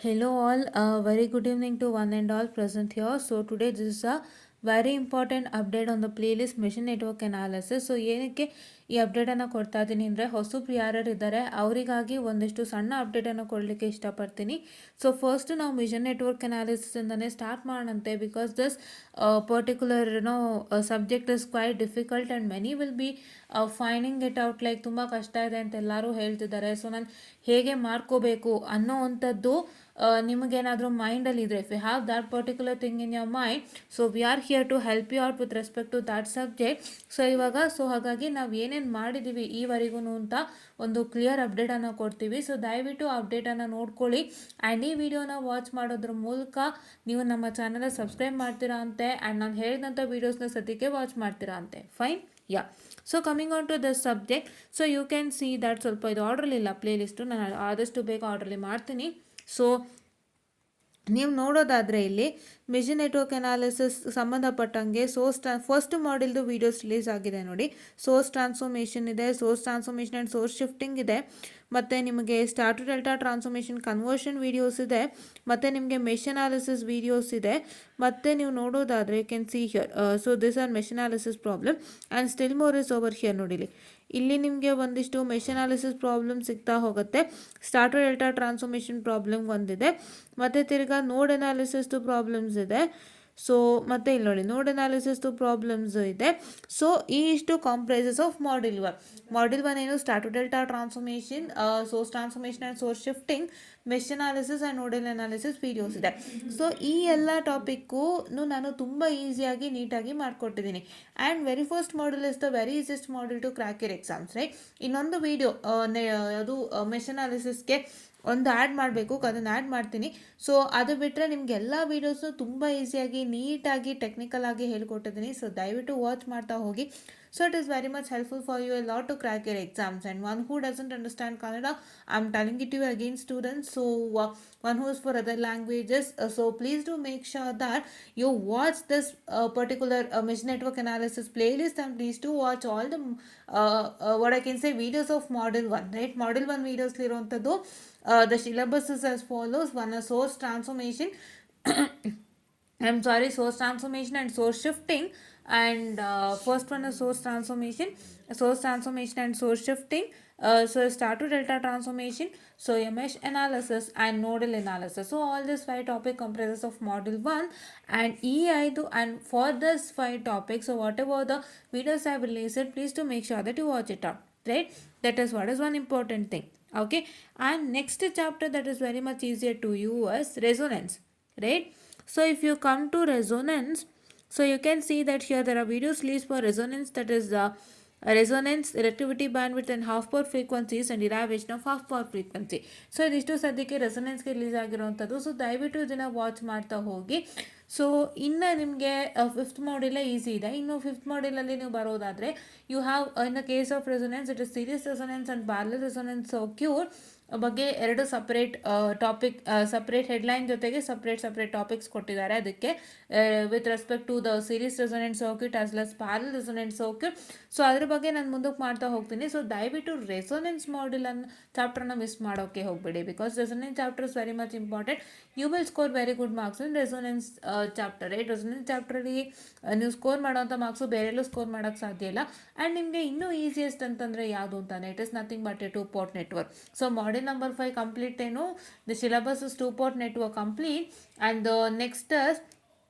Hello all, very good evening to one and all present here. So today this is a very important update on the playlist machine network analysis. So ಏನಕ್ಕೆ ಈ ಅಪ್ಡೇಟನ್ನು ಕೊಡ್ತಾ ಇದ್ದೀನಿ ಅಂದರೆ ಹೊಸಬ್ರು ಯಾರ್ಯಾರು ಇದ್ದಾರೆ ಅವರಿಗಾಗಿ ಒಂದಿಷ್ಟು ಸಣ್ಣ ಅಪ್ಡೇಟನ್ನು ಕೊಡಲಿಕ್ಕೆ ಇಷ್ಟಪಡ್ತೀನಿ. ಸೊ ಫಸ್ಟ್ ನಾವು ಮಿಷನ್ ನೆಟ್ವರ್ಕ್ ಅನಾಲಿಸಿಸಿಂದನೇ ಸ್ಟಾರ್ಟ್ ಮಾಡೋಣಂತೆ, because this particular subject is quite difficult and many will be finding it out like ತುಂಬ ಕಷ್ಟ ಇದೆ ಅಂತ ಎಲ್ಲರೂ ಹೇಳ್ತಿದ್ದಾರೆ. ಸೊ ನಾನು ಹೇಗೆ ಮಾಡ್ಕೋಬೇಕು ಅನ್ನೋ ಅಂಥದ್ದು ನಿಮಗೇನಾದರೂ ಮೈಂಡಲ್ಲಿದ್ದರೆ, if you have that particular thing in your mind, so we are here to help you out with respect to that subject. So ಹಾಗಾಗಿ ನಾವು ಏನೇನು ಮಾಡಿದ್ದೀವಿ ಈವರೆಗೂ ಅಂತ ಒಂದು ಕ್ಲಿಯರ್ ಅಪ್ಡೇಟನ್ನು ಕೊಡ್ತೀವಿ. ಸೊ ದಯವಿಟ್ಟು ಅಪ್ಡೇಟನ್ನು ನೋಡ್ಕೊಳ್ಳಿ ಆ್ಯಂಡ್ ಈ ವಿಡಿಯೋನ ವಾಚ್ ಮಾಡೋದ್ರ ಮೂಲಕ ನೀವು ನಮ್ಮ ಚಾನಲ್ ಸಬ್ಸ್ಕ್ರೈಬ್ ಮಾಡ್ತೀರಾ ಅಂತೆ ಆ್ಯಂಡ್ ನಾನು ಹೇಳಿದಂಥ ವೀಡಿಯೋಸ್ನ ಸದ್ಯಕ್ಕೆ ವಾಚ್ ಮಾಡ್ತೀರಾ ಅಂತೆ. Fine, yeah. So coming on to this subject, so you can see that ಸ್ವಲ್ಪ ಇದು ಆರ್ಡ್ರಲ್ಲಿಲ್ಲ ಪ್ಲೇಲಿಸ್ಟು, ನಾನು ಆದಷ್ಟು ಬೇಗ ಆರ್ಡ್ರಲ್ಲಿ ಮಾಡ್ತೀನಿ. ಸೊ ನೀವು ನೋಡೋದಾದರೆ ಇಲ್ಲಿ ಮಿಷನ್ ನೆಟ್ವರ್ಕ್ ಅನಾಲಿಸಿಸ್ ಸಂಬಂಧಪಟ್ಟಂಗೆ ಫಸ್ಟ್ ಮಾಡಿಲ್ದು ವೀಡಿಯೋಸ್ ರಿಲೀಸ್ ಆಗಿದೆ ನೋಡಿ. ಸೋರ್ಸ್ ಟ್ರಾನ್ಸ್ಫಾರ್ಮೇಷನ್ ಇದೆ, source transformation and source shifting ಇದೆ, ಮತ್ತು ನಿಮಗೆ star to delta transformation conversion videos ಇದೆ, ಮತ್ತು ನಿಮಗೆ ಮೆಶ್ ಅನಾಲಿಸಿಸ್ ವೀಡಿಯೋಸ್ ಇದೆ. ಮತ್ತು ನೀವು ನೋಡೋದಾದರೆ you can see here, so this are mesh analysis problem and still more is over here ನೋಡಿಲಿ. ಇಲ್ಲಿ ನಿಮಗೆ ಒಂದಿಷ್ಟು ಮೆಶ್ ಅನಾಲಿಸಿಸ್ ಪ್ರಾಬ್ಲಮ್ ಸಿಗ್ತಾ ಹೋಗುತ್ತೆ. Star to delta transformation problem ಒಂದಿದೆ, ಮತ್ತು ತಿರ್ಗಾ ನೋಡ್ ಅನಾಲಿಸಿಸ್ದು ಪ್ರಾಬ್ಲಮ್ಸ್ ಇದೆ. ಸೊ ಮತ್ತೆ ಇಲ್ಲಿ ನೋಡಿ ನೋಡ್ ಅನಾಲಿಸಿಸ್ದು ಪ್ರಾಬ್ಲಮ್ಸ್ ಇದೆ. ಸೊ ಈ ಇಷ್ಟು ಕಾಂಪ್ರೈಸಸ್ ಆಫ್ ಮಾಡ್ಯೂಲ್ 1. ಮಾಡ್ಯೂಲ್ 1 ಏನು star to delta transformation, source transformation and source shifting, mesh analysis and nodal analysis videos ಇದೆ. ಸೊ ಈ ಎಲ್ಲ ಟಾಪಿಕ್ಕು ನಾನು ತುಂಬ ಈಸಿಯಾಗಿ ನೀಟಾಗಿ ಮಾಡಿಕೊಟ್ಟಿದ್ದೀನಿ. And very first module is the very easiest module to crack your exams, right. ಇನ್ನೊಂದು video ಅದು ಮೆಶ್ ಅನಾಲಿಸಿಸ್ಗೆ ಒಂದು ಆ್ಯಡ್ ಮಾಡಬೇಕು, ಅದನ್ನು ಆ್ಯಡ್ ಮಾಡ್ತೀನಿ. ಸೊ ಅದು ಬಿಟ್ಟರೆ ನಿಮ್ಗೆ ಎಲ್ಲ ವೀಡಿಯೋಸು ತುಂಬ ಈಸಿಯಾಗಿ ನೀಟಾಗಿ ಟೆಕ್ನಿಕಲ್ ಆಗಿ ಹೇಳ್ಕೊಟ್ಟಿದ್ದೀನಿ. ಸೊ ದಯವಿಟ್ಟು ವಾಚ್ ಮಾಡ್ತಾ ಹೋಗಿ. So it is very much helpful for you a lot to crack your exams. And one who doesn't understand Kannada, I am telling it you again students. So one who is for other languages, so please do make sure that you watch this particular mesh network analysis playlist, and please do watch all the what I can say videos of module 1, right. Module 1 videos liruntaddu, the syllabus is as follows. One is source transformation source transformation and source shifting, and first one is source transformation and source shifting. So start to delta transformation, so a mesh analysis and nodal analysis. So all this 5 topic comprises of module 1 and E5, and for this 5 topics, so whatever the videos I have released, please to make sure that you watch it out, right. That is what is one important thing, okay. And next chapter that is very much easier to you is resonance, right. So if you come to resonance, so you can see that here there are videos released for resonance, that is resonance, relativity, bandwidth and half power frequencies and derivation of half power frequency. So ಇದಿಷ್ಟು ಸದ್ಯಕ್ಕೆ ರೆಸೊನೆನ್ಸ್ಗೆ release ಆಗಿರೋವಂಥದ್ದು. So ದಯವಿಟ್ಟು ಇದನ್ನು watch ಮಾಡ್ತಾ ಹೋಗಿ. So ಇನ್ನು ನಿಮಗೆ fifth ಮಾಡ್ಯೂಲೇ easy ಇದೆ. ಇನ್ನು ಫಿಫ್ತ್ ಮಾಡ್ಯೂಲಲ್ಲಿ ನೀವು ಬರೋದಾದರೆ you have in the case of resonance, it is series resonance and parallel resonance circuit ಬಗ್ಗೆ 2 ಸಪ್ರೇಟ್ ಟಾಪಿಕ್, ಸಪ್ರೇಟ್ ಹೆಡ್ಲೈನ್ ಜೊತೆಗೆ ಸಪ್ರೇಟ್ ಟಾಪಿಕ್ಸ್ ಕೊಟ್ಟಿದ್ದಾರೆ. ಅದಕ್ಕೆ with respect to the series resonant circuit as well as parallel resonant circuit. So ಅದ್ರ ಬಗ್ಗೆ ನಾನು ಮುಂದಕ್ಕೆ ಮಾಡ್ತಾ ಹೋಗ್ತೀನಿ. ಸೊ ದಯವಿಟ್ಟು ರೆಸೊನೆನ್ಸ್ ಮಾಡ್ಯೂಲನ್ನು ಚಾಪ್ಟರ್ನ ಮಿಸ್ ಮಾಡೋಕ್ಕೆ ಹೋಗಬೇಡಿ, because resonance chapter is very much important. You will score very good marks in resonance chapter, right. Resonance ಚಾಪ್ಟರಲ್ಲಿ ನೀವು ಸ್ಕೋರ್ ಮಾಡೋಂಥ ಮಾರ್ಕ್ಸು ಬೇರೆಲ್ಲೂ ಸ್ಕೋರ್ ಮಾಡೋಕ್ಕೆ ಸಾಧ್ಯ ಇಲ್ಲ. ಆ್ಯಂಡ್ ನಿಮಗೆ ಇನ್ನೂ ಈಸಿಯೆಸ್ಟ್ ಅಂತಂದರೆ ಯಾವುದು ಅಂತಾನೆ, it is nothing but a 2-port network. So module number 5 complete ಏನು, the syllabus is 2-port network complete, and the next is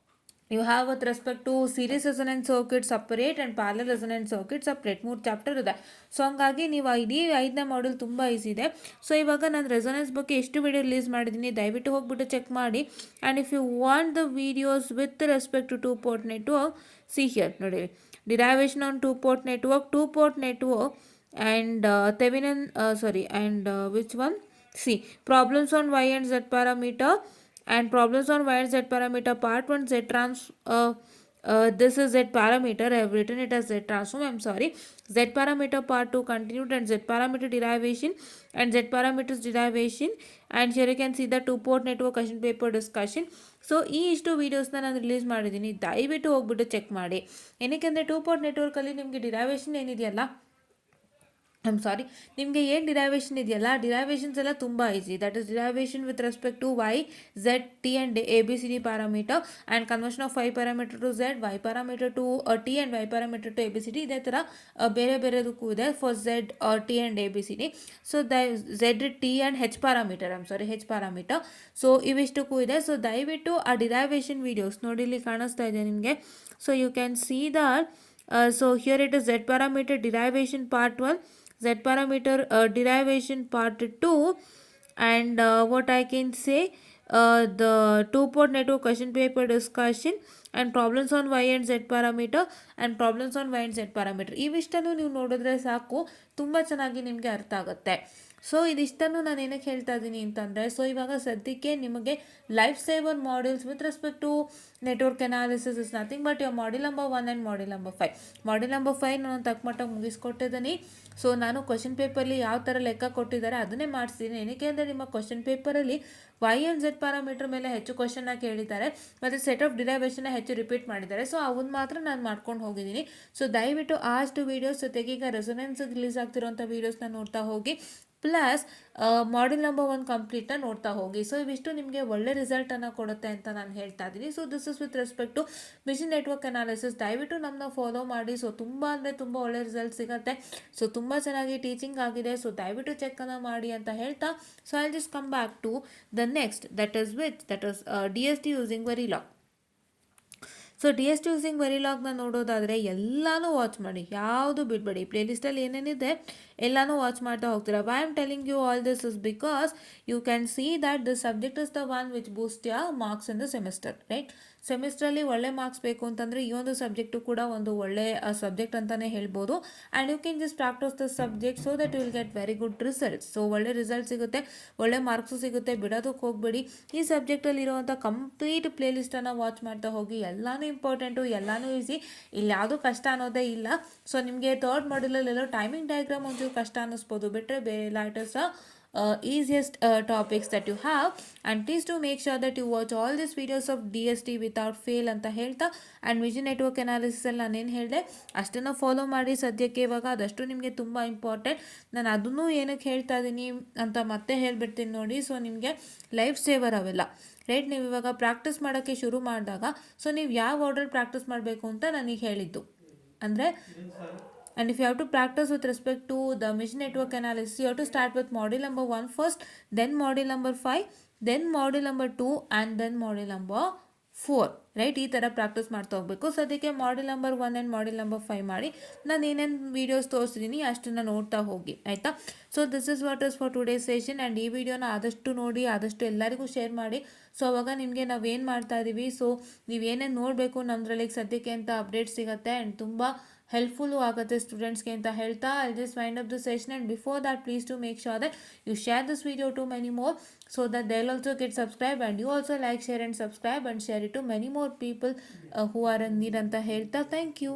you have with respect to series resonance circuit separate and parallel resonance circuit separate, 3 chapter ಇದೆ. So ಹಂಗಾಗಿ ನೀವು ಇಡೀ 5ನೇ module ತುಂಬ easy ಇದೆ. So ಇವಾಗ ನಾನು ರೆಸೊನೆನ್ಸ್ ಬಗ್ಗೆ ಎಷ್ಟು ವಿಡಿಯೋ ರಿಲೀಸ್ ಮಾಡಿದ್ದೀನಿ, ದಯವಿಟ್ಟು ಹೋಗ್ಬಿಟ್ಟು ಚೆಕ್ ಮಾಡಿ. And if you want the videos with respect to 2-port network, see here ನೋಡಿ, derivation on 2-port network and Thevenin, and which one? See, problems on Y and Z parameter, and problems on Y and Z parameter part 1, Z trans, this is Z parameter, I have written it as Z transform, I'm sorry. Z parameter part 2 continued, and Z parameter derivation and Z parameters derivation, and here you can see the 2-port network question paper discussion. So ಈ ಇಷ್ಟು ವೀಡಿಯೋಸ್ನ ನಾನು release ಮಾಡಿದ್ದೀನಿ, ದಯವಿಟ್ಟು ಹೋಗ್ಬಿಟ್ಟು check ಮಾಡಿ. ಏನಕ್ಕೆ ಅಂದರೆ 2-port ನೆಟ್ವರ್ಕಲ್ಲಿ ನಿಮಗೆ ಡಿರೈವೇಷನ್ ಏನಿದೆಯಲ್ಲ ಸಾರಿ, ನಿಮಗೆ ಏನು ಡಿರೈವೇಷನ್ ಇದೆಯಲ್ಲ, ಡಿರೈವೇಷನ್ಸ್ ಎಲ್ಲ ತುಂಬ easy. That is derivation with respect to Y, Z, T and A B C D parameter, and conversion of Y parameter to Z, Y parameter to T and Y parameter to A B C D. ಇದೇ ಥರ ಬೇರೆ ಬೇರೆದಕ್ಕೂ ಇದೆ for Z, T and A B C D. So Z, T and H parameter, H parameter. So ಇವಿಷ್ಟಕ್ಕೂ ಇದೆ. So ದಯವಿಟ್ಟು ಆ derivation videos ನೋಡಿ, ಇಲ್ಲಿ ಕಾಣಿಸ್ತಾ ಇದೆ ನಿಮಗೆ. So you can see that. So here it is Z parameter derivation part 1, Z parameter derivation part 2, and what I can say, the 2-port network question paper discussion, and problems on Y and Z parameter, and problems on Y and Z parameter. ಇವಿಷ್ಟನ್ನು ನೀವು ನೋಡಿದ್ರೆ ಸಾಕು, ತುಂಬ ಚೆನ್ನಾಗಿ ನಿಮಗೆ ಅರ್ಥ ಆಗುತ್ತೆ. So ಇದಿಷ್ಟನ್ನು ನಾನು ಏನಕ್ಕೆ ಹೇಳ್ತಾ ಇದ್ದೀನಿ ಅಂತಂದರೆ, ಸೊ ಇವಾಗ ಸದ್ಯಕ್ಕೆ ನಿಮಗೆ life saver modules with respect to network analysis is nothing but your module number 1 and module number 5. Module number 5 ನಾನು ತಕ್ಕಮಟ್ಟಿಗೆ ಮುಗಿಸ್ಕೊಟ್ಟಿದ್ದೀನಿ. ಸೊ ನಾನು ಕ್ವಶನ್ ಪೇಪರ್ಲಿ ಯಾವ ಥರ ಲೆಕ್ಕ ಕೊಟ್ಟಿದ್ದಾರೆ ಅದನ್ನೇ ಮಾಡಿಸ್ತೀನಿ. ಏನಕ್ಕೆ ಅಂದರೆ ನಿಮ್ಮ ಕ್ವಶನ್ ಪೇಪರಲ್ಲಿ ವೈ ಆ್ಯಂಡ್ ಝೆಡ್ ಪ್ಯಾರಾಮೀಟರ್ ಮೇಲೆ ಹೆಚ್ಚು ಕ್ವಶನ್ನ ಕೇಳಿದ್ದಾರೆ, ಮತ್ತು ಸೆಟ್ ಆಫ್ ಡಿರೈವೇಷನ್ನ ಹೆಚ್ಚು ರಿಪೀಟ್ ಮಾಡಿದ್ದಾರೆ. ಸೊ ಅವನ್ನ ಮಾತ್ರ ನಾನು ಮಾಡ್ಕೊಂಡು ಹೋಗಿದ್ದೀನಿ. ಸೊ ದಯವಿಟ್ಟು ಅಷ್ಟು ವೀಡಿಯೋಸ್ ಜೊತೆಗೆ ಈಗ ರೆಸೊನೆನ್ಸ್ ರಿಲೀಸ್ ಆಗ್ತಿರೋಂಥ ವೀಡಿಯೋಸ್ನ ನೋಡ್ತಾ ಹೋಗಿ, ಪ್ಲಸ್ ಮಾಡ್ಯೂಲ್ ನಂಬರ್ 1 ಕಂಪ್ಲೀಟ್ನ ನೋಡ್ತಾ ಹೋಗಿ. ಸೊ ಇವಿಷ್ಟು ನಿಮಗೆ ಒಳ್ಳೆ ರಿಸಲ್ಟನ್ನು ಕೊಡುತ್ತೆ ಅಂತ ನಾನು ಹೇಳ್ತಾ ಇದ್ದೀನಿ. So this is with respect to mission network analysis. ದಯವಿಟ್ಟು ನಮ್ಮನ್ನ ಫಾಲೋ ಮಾಡಿ. ಸೊ ತುಂಬ ಅಂದರೆ ತುಂಬ ಒಳ್ಳೆ ರಿಸಲ್ಟ್ ಸಿಗುತ್ತೆ. ಸೊ ತುಂಬ ಚೆನ್ನಾಗಿ ಟೀಚಿಂಗ್ ಆಗಿದೆ. ಸೊ ದಯವಿಟ್ಟು ಚೆಕ್ಕನ್ನು ಮಾಡಿ ಅಂತ ಹೇಳ್ತಾ, so I just come back to the next, that is D S T using Verilog. So D S T using ವೆರಿಲಾಗ್ನ ನೋಡೋದಾದರೆ ಎಲ್ಲನೂ ವಾಚ್ ಮಾಡಿ, ಯಾವುದು ಬಿಡಬೇಡಿ. ಪ್ಲೇಲಿಸ್ಟಲ್ಲಿ ಏನೇನಿದೆ ಎಲ್ಲನೂ ವಾಚ್ ಮಾಡ್ತಾ ಹೋಗ್ತೀರಾ. Why am telling you all this is because you can see that the subject is the one which boost your marks in the semester, right? ಸೆಮಿಸ್ಟ್ರಲ್ಲಿ ಒಳ್ಳೆ ಮಾರ್ಕ್ಸ್ ಬೇಕು ಅಂತಂದರೆ ಈ ಒಂದು ಸಬ್ಜೆಕ್ಟು ಕೂಡ ಒಂದು ಒಳ್ಳೆ ಸಬ್ಜೆಕ್ಟ್ ಅಂತಲೇ ಹೇಳ್ಬೋದು. And you can just practice the subject so that you will get very good results. So ಒಳ್ಳೆ ರಿಸಲ್ಟ್ ಸಿಗುತ್ತೆ, ಒಳ್ಳೆ ಮಾರ್ಕ್ಸು ಸಿಗುತ್ತೆ, ಬಿಡೋದಕ್ಕೆ ಹೋಗಬೇಡಿ. ಈ ಸಬ್ಜೆಕ್ಟಲ್ಲಿ ಇರುವಂಥ ಕಂಪ್ಲೀಟ್ ಪ್ಲೇಲಿಸ್ಟನ್ನು ವಾಚ್ ಮಾಡ್ತಾ ಹೋಗಿ. ಎಲ್ಲನೂ ಇಂಪಾರ್ಟೆಂಟು, ಎಲ್ಲನೂ ಈಸಿ, ಇಲ್ಲಿ ಯಾವುದೂ ಕಷ್ಟ ಅನ್ನೋದೇ ಇಲ್ಲ. ಸೊ ನಿಮಗೆ ಥರ್ಡ್ ಮಾಡ್ಯೂಲಲ್ಲೆಲ್ಲೋ ಟೈಮಿಂಗ್ ಡಯಾಗ್ರಾಮ್ ಒಂಚೂರು ಕಷ್ಟ ಅನ್ನಿಸ್ಬೋದು, ಬಿಟ್ಟರೆ ಬೇರೆ ಎಲ್ಲ it is easiest topics that you have. And please do make sure that you watch all these videos of DST without fail ಅಂತ ಹೇಳ್ತಾ, ಆ್ಯಂಡ್ ವಿಷನ್ ನೆಟ್ವರ್ಕ್ ಅನಾಲಿಸಿಸಲ್ಲಿ ನಾನೇನು ಹೇಳಿದೆ ಅಷ್ಟನ್ನು ಫಾಲೋ ಮಾಡಿ. ಸದ್ಯಕ್ಕೆ ಇವಾಗ ಅದಷ್ಟು ನಿಮಗೆ ತುಂಬ ಇಂಪಾರ್ಟೆಂಟ್. ನಾನು ಅದನ್ನು ಏನಕ್ಕೆ ಹೇಳ್ತಾ ಇದ್ದೀನಿ ಅಂತ ಮತ್ತೆ ಹೇಳ್ಬಿಡ್ತೀನಿ ನೋಡಿ. ಸೊ ನಿಮಗೆ ಲೈಫ್ ಸೇವರ್ ಅವೆಲ್ಲ, ರೈಟ್? ನೀವು ಇವಾಗ ಪ್ರಾಕ್ಟೀಸ್ ಮಾಡೋಕ್ಕೆ ಶುರು ಮಾಡಿದಾಗ, ಸೊ ನೀವು ಯಾವ ಆರ್ಡರ್ ಪ್ರಾಕ್ಟೀಸ್ ಮಾಡಬೇಕು ಅಂತ ನನಗೆ ಹೇಳಿದ್ದು ಅಂದರೆ, and if you have to practice with respect to the mission network analysis, you have to start with module number 1 first, then module number 5, then module number 2, and then module number 4, right? ಈ ಥರ practice ಮಾಡ್ತಾ ಹೋಗಬೇಕು. ಸದ್ಯಕ್ಕೆ module number 1 and module number 5 ಮಾಡಿ. ನಾನು ಏನೇನು videos ತೋರಿಸಿದ್ದೀನಿ ಅಷ್ಟನ್ನು ನೋಡ್ತಾ ಹೋಗಿ, ಆಯಿತಾ? So this is what is for today session. And ಈ ವಿಡಿಯೋನ ಆದಷ್ಟು ನೋಡಿ, ಆದಷ್ಟು ಎಲ್ಲರಿಗೂ ಶೇರ್ ಮಾಡಿ. ಸೊ ಅವಾಗ ನಿಮಗೆ ನಾವೇನು ಮಾಡ್ತಾ ಇದ್ದೀವಿ, ಸೊ ನೀವೇನೇನು ನೋಡಬೇಕು ನಮ್ಮದ್ರಲ್ಲಿ ಸದ್ಯಕ್ಕೆ ಅಂತ ಅಪ್ಡೇಟ್ ಸಿಗುತ್ತೆ, ಆ್ಯಂಡ್ ತುಂಬ ಹೆಲ್ಪ್ಫುಲ್ಲು ಆಗುತ್ತೆ ಸ್ಟೂಡೆಂಟ್ಸ್ಗೆ ಅಂತ ಹೇಳ್ತಾ, I just wind up the session. And before that please to make sure that you share this video to many more so that they'll also get subscribe, and you also like, share and subscribe, and share it to many more people who are in need anta helta. Thank you.